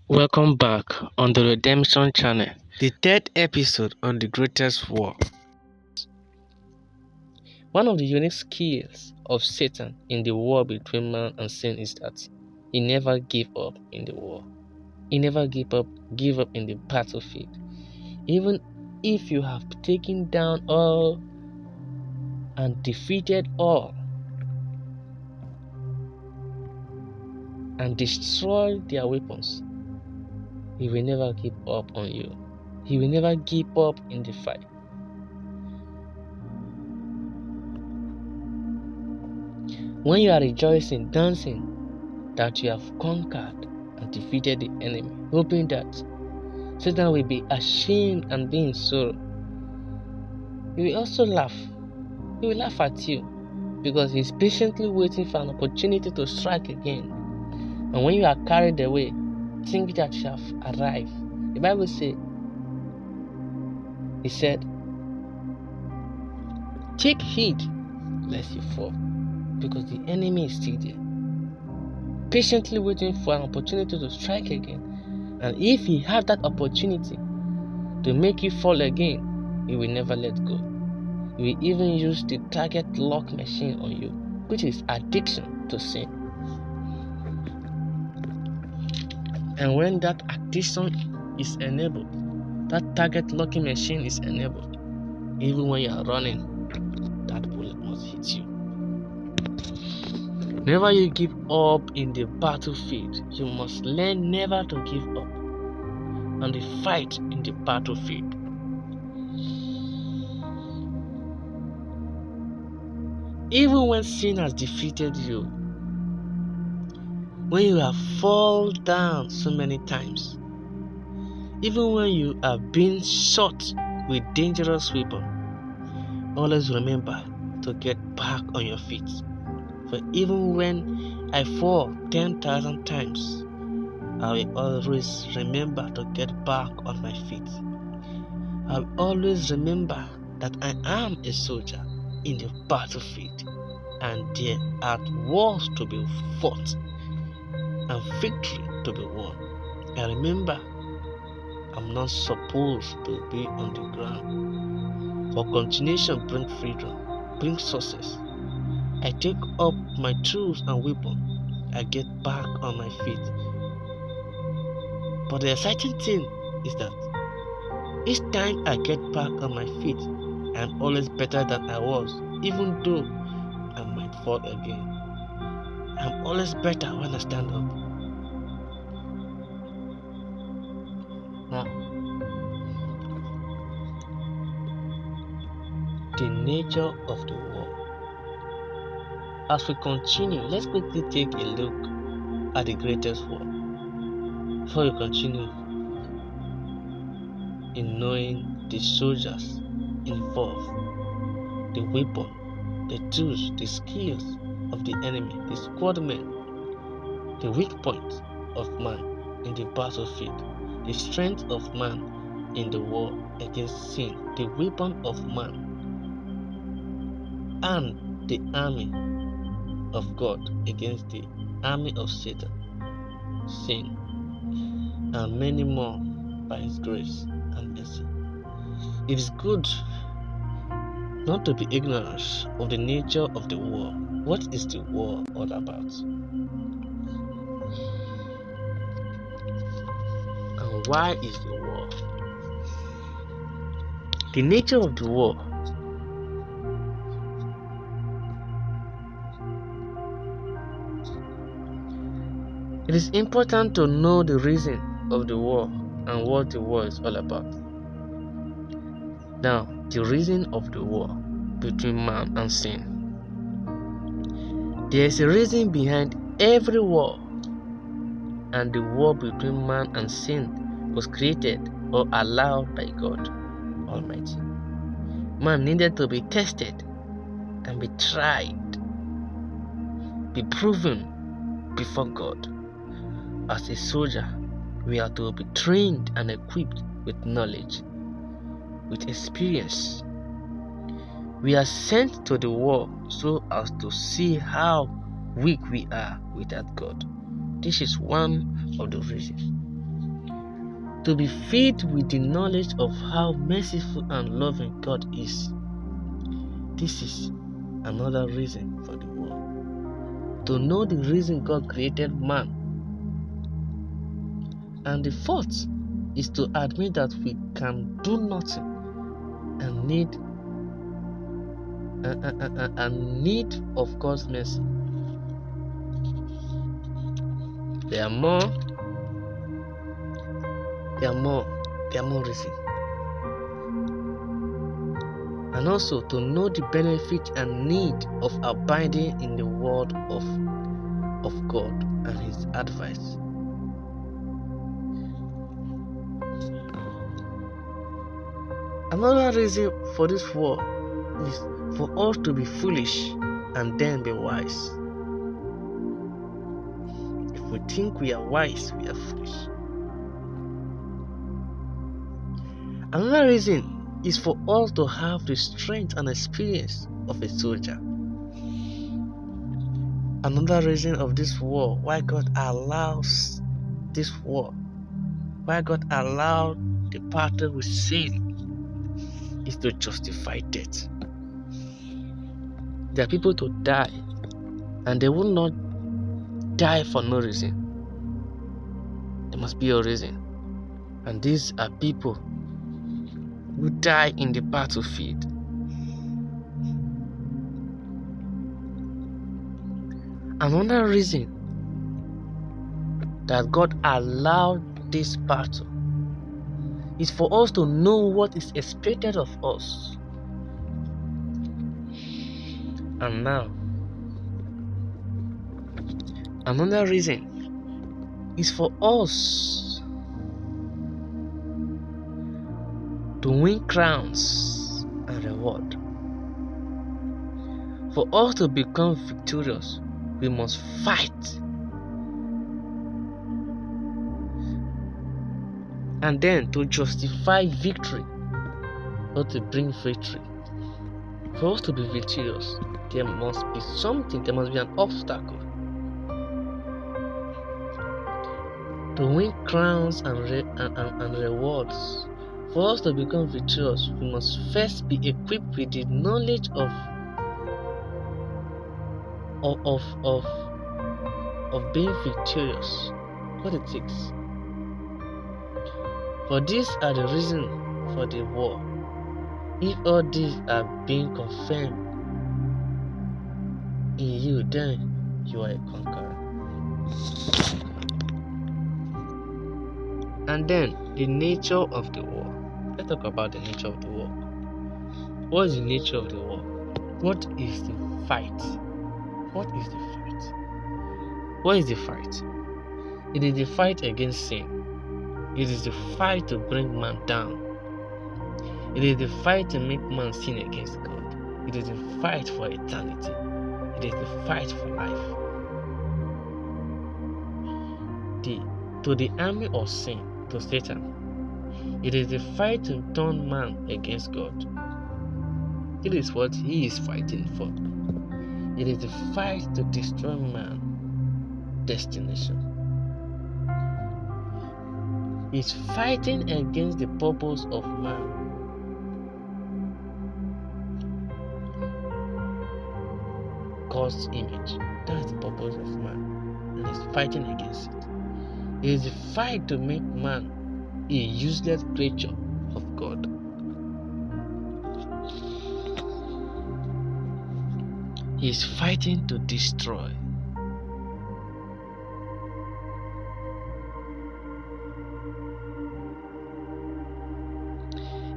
Welcome back on the Redemption channel, the third episode on the greatest war. One of the unique skills of Satan in the war between man and sin is that he never gave up in the war. He never give up in the battlefield. Even if you have taken down all and defeated all and destroyed their weapons, he will never give up on you. He will never give up in the fight. When you are rejoicing, dancing that you have conquered and defeated the enemy, hoping that Satan will be ashamed and be in sorrow, he will also laugh. He will laugh at you because he is patiently waiting for an opportunity to strike again. And when you are carried away, think that you have arrived. The Bible says, he said, take heed lest you fall, because the enemy is still there, patiently waiting for an opportunity to strike again. And if he has that opportunity to make you fall again, he will never let go. He will even use the target lock machine on you, which is addiction to sin. And when that addiction is enabled, that target locking machine is enabled, even when you are running, that bullet must hit you. Never you give up in the battlefield. You must learn never to give up on the fight in the battlefield. Even when sin has defeated you, when you have fallen down so many times, even when you are being shot with dangerous weapon, always remember to get back on your feet. For even when I fall 10,000 times, I will always remember to get back on my feet. I will always remember that I am a soldier in the battlefield, and there are wars to be fought and victory to be won. I remember I'm not supposed to be on the ground. For continuation brings freedom, brings success. I take up my tools and weapons. I get back on my feet. But the exciting thing is that each time I get back on my feet, I'm always better than I was, even though I might fall again. I'm always better when I stand up. Now, the nature of the war. As we continue, let's quickly take a look at the greatest war. Before we continue in knowing the soldiers involved, the weapon, the tools, the skills of the enemy, the squadmen, the weak point of man in the battlefield, the strength of man in the war against sin, the weapon of man, and the army of God against the army of Satan, sin, and many more by His grace and mercy. It is good not to be ignorant of the nature of the war. What is the war all about? And why is the war? The nature of the war. It is important to know the reason of the war and what the war is all about. Now, the reason of the war between man and sin. There is a reason behind every war, and the war between man and sin was created or allowed by God Almighty. Man needed to be tested and be tried, be proven before God. As a soldier, we are to be trained and equipped with knowledge, with experience. We are sent to the war so as to see how weak we are without God. This is one of the reasons. to be filled with the knowledge of how merciful and loving God is. This is another reason for the war. To know the reason God created man. And the fourth is to admit that we can do nothing and need of God's mercy. There are more reasons. And also to know the benefit and need of abiding in the word of God and his advice. Another reason for this war is for us to be foolish and then be wise. If we think we are wise, we are foolish. Another reason is for us to have the strength and experience of a soldier. Another reason of this war, why God allows this war, why God allowed the battle with sin, is to justify death. There are people to die, and they will not die for no reason. There must be a reason. And these are people who die in the battlefield. Another reason that God allowed this battle is for us to know what is expected of us. And now, another reason is for us to win crowns and reward. For us to become victorious, we must fight. And then to justify victory or to bring victory. For us to be victorious, there must be something, there must be an obstacle. To win crowns and rewards, for us to become victorious, we must first be equipped with the knowledge of being victorious, what it takes. For these are the reasons for the war. If all these are being confirmed in you, then you are a conqueror. And then the nature of the war. Let's talk about the nature of the war. What is the nature of the war? What is the fight? What is the fight? What is the fight? It is the fight against sin. It is the fight to bring man down. It is the fight to make man sin against God. It is the fight for eternity. It is the fight for life. To the army of sin, to Satan, it is the fight to turn man against God. It is what he is fighting for. It is the fight to destroy man's destination. He's fighting against the purpose of man. God's image. That's the purpose of man. And he's fighting against it. It is the fight to make man a useless creature of God. He is fighting to destroy.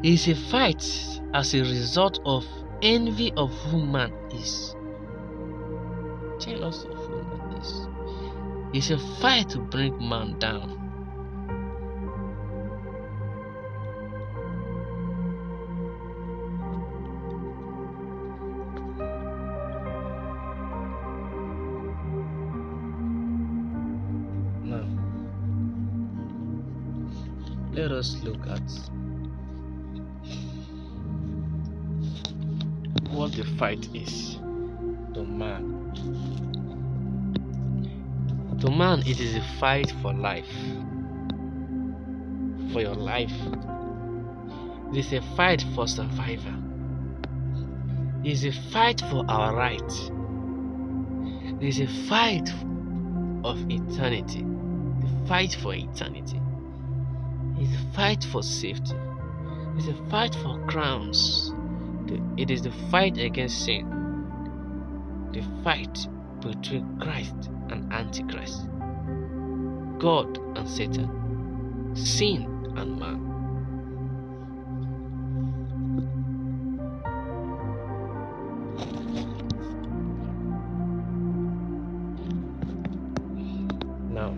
It is a fight as a result of envy of who man is. Jealous of who man is. It's a fight to bring man down. Now, let us look at what the fight is to man. To man, it is a fight for life, for your life. It is a fight for survival. It is a fight for our rights. It is a fight of eternity. The fight for eternity. It is a fight for safety. It is a fight for crowns. It is the fight against sin. The fight between Christ and Antichrist. God and Satan. Sin and man. Now,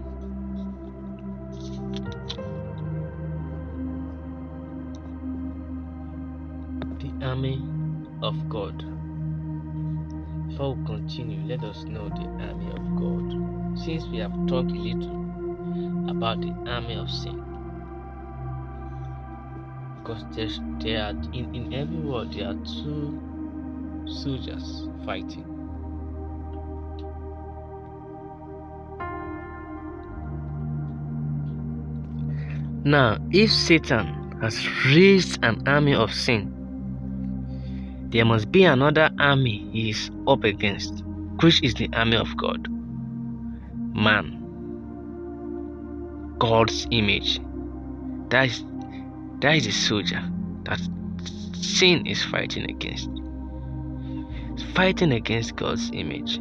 the army of God. Before we continue, let us know the army of God. Since we have talked a little about the army of sin, because there are in every war there are two soldiers fighting. Now, if Satan has raised an army of sin, there must be another army he is up against, which is the army of God. Man, God's image. That is the soldier that sin is fighting against. It's fighting against God's image.